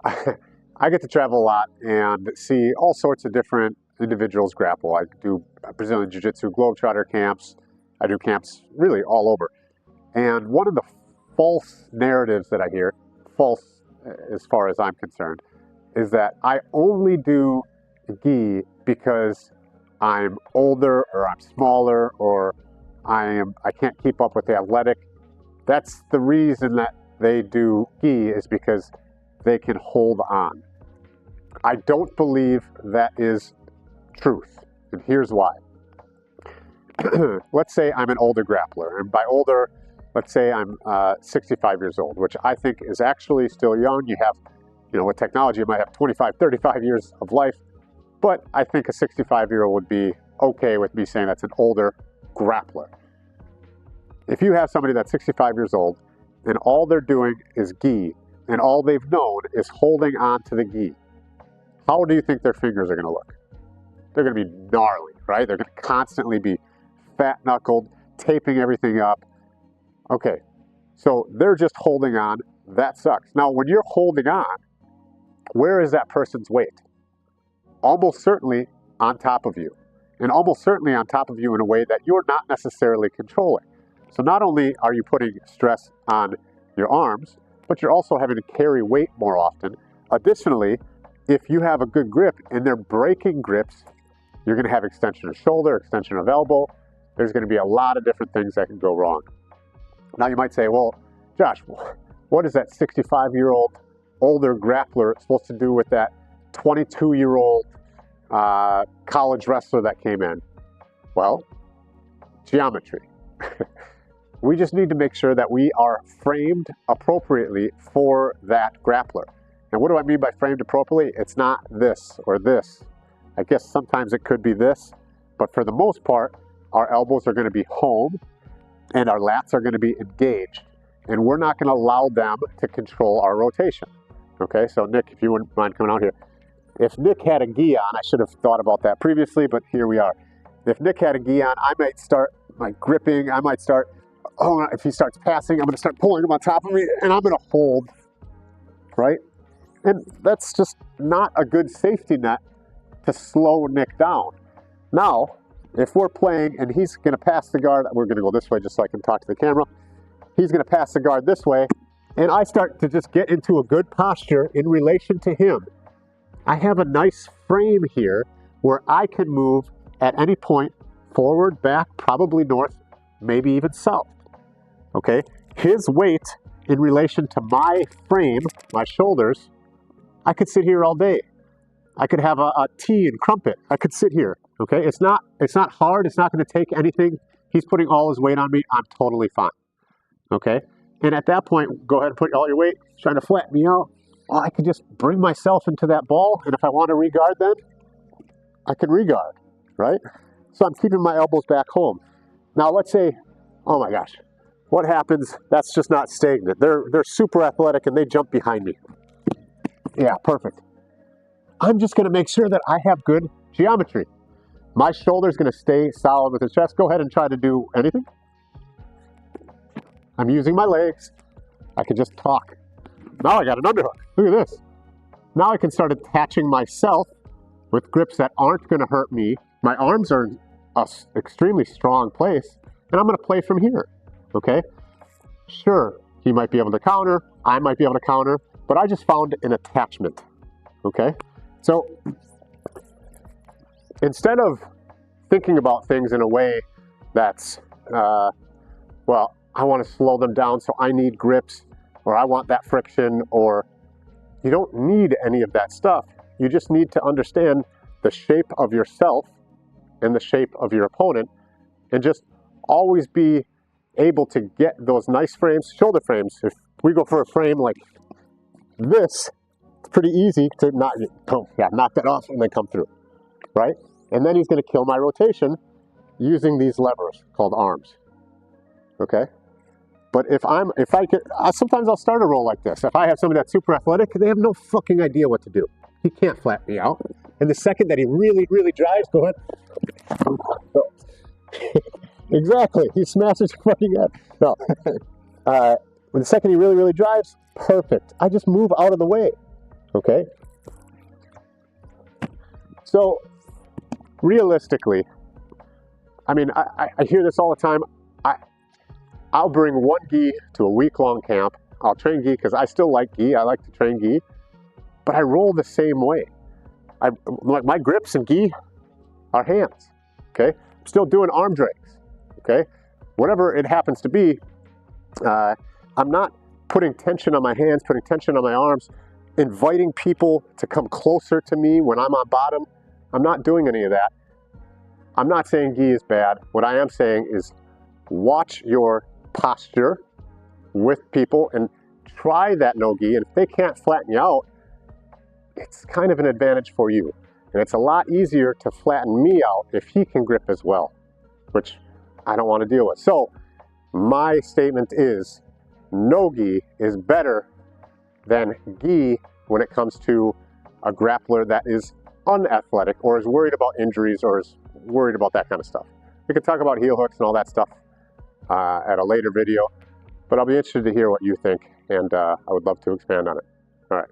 I get to travel a lot and see all sorts of different individuals grapple. I do Brazilian Jiu-Jitsu globetrotter camps. I do camps really all over. And one of the false narratives that I hear, false as far as I'm concerned, is that I only do gi because I'm older or I'm smaller or I can't keep up with the athletic. That's the reason that they do gi, is because they can hold on. I don't believe that is truth, and here's why. Let's say I'm an older grappler, and by older, let's say I'm 65 years old, which I think is actually still young. You have, with technology, you might have 25, 35 years of life, but I think a 65-year-old would be okay with me saying that's an older grappler. If you have somebody that's 65 years old, and all they're doing is gi, and all they've known is holding on to the gi, how do you think their fingers are going to look? They're going to be gnarly, right? They're going to constantly be fat-knuckled, taping everything up. Okay, so they're just holding on. That sucks. Now, when you're holding on, where is that person's weight? Almost certainly on top of you, and almost certainly on top of you in a way that you're not necessarily controlling. So not only are you putting stress on your arms, but you're also having to carry weight more often. Additionally, if you have a good grip and they're breaking grips, you're going to have extension of shoulder, extension of elbow. There's going to be a lot of different things that can go wrong. Now you might say, well, Josh, what is that 65-year-old older grappler supposed to do with that 22-year-old college wrestler that came in? Well, geometry. We just need to make sure that we are framed appropriately for that grappler. And what do I mean by framed appropriately? It's not this or this. I guess sometimes it could be this, but for the most part, our elbows are going to be home and our lats are going to be engaged. And we're not going to allow them to control our rotation. Okay, so Nick, if you wouldn't mind coming out here. If Nick had a gi on, I should have thought about that previously, but here we are. If Nick had a gi on, I might start my gripping, I might start, if he starts passing, I'm going to start pulling him on top of me, and I'm going to hold, right? And that's just not a good safety net to slow Nick down. Now, if we're playing and he's going to pass the guard, we're going to go this way just so I can talk to the camera. He's going to pass the guard this way, and I start to just get into a good posture in relation to him. I have a nice frame here where I can move at any point, forward, back, probably north, maybe even south. Okay? His weight in relation to my frame, my shoulders, I could sit here all day. I could have a tea and crumpet. I could sit here. Okay? It's not hard. It's not going to take anything. He's putting all his weight on me. I'm totally fine. Okay? And at that point, go ahead and put all your weight, trying to flatten me out. Well, I could just bring myself into that ball, and if I want to regard then, I can regard, right? So I'm keeping my elbows back home. Now let's say, oh my gosh, what happens? That's just not stagnant. They're super athletic and they jump behind me. Yeah, perfect. I'm just going to make sure that I have good geometry. My shoulder's going to stay solid with the chest. Go ahead and try to do anything. I'm using my legs. I can just talk. Now I got an underhook. Look at this. Now I can start attaching myself with grips that aren't going to hurt me. My arms are in an extremely strong place, and I'm going to play from here. Okay? Sure, he might be able to counter. I might be able to counter, but I just found an attachment. Okay? So instead of thinking about things in a way that's, well, I want to slow them down, so I need grips, or I want that friction, or you don't need any of that stuff. You just need to understand the shape of yourself and the shape of your opponent, and just always be able to get those nice frames, shoulder frames. If we go for a frame like this, it's pretty easy to knock that off and then come through, right? And then he's going to kill my rotation using these levers called arms, okay? But sometimes I'll start a roll like this. If I have somebody that's super athletic, they have no fucking idea what to do. He can't flat me out. And the second that he really, really drives, go ahead. Exactly. He smashes your fucking head. No. When the second he really, really drives, perfect. I just move out of the way. Okay? So, realistically, I mean, I hear this all the time. I'll bring one gi to a week-long camp. I'll train gi because I still like gi. I like to train gi, but I roll the same way. My grips and gi are hands. Okay, I'm still doing arm drakes. Okay, whatever it happens to be, I'm not putting tension on my hands, putting tension on my arms, inviting people to come closer to me when I'm on bottom. I'm not doing any of that. I'm not saying gi is bad. What I am saying is watch your posture with people and try that no-gi. And if they can't flatten you out, it's kind of an advantage for you. And it's a lot easier to flatten me out if he can grip as well, which I don't want to deal with. So my statement is no-gi is better than gi when it comes to a grappler that is unathletic or is worried about injuries or is worried about that kind of stuff. We could talk about heel hooks and all that stuff at a later video, but I'll be interested to hear what you think, and I would love to expand on it. All right.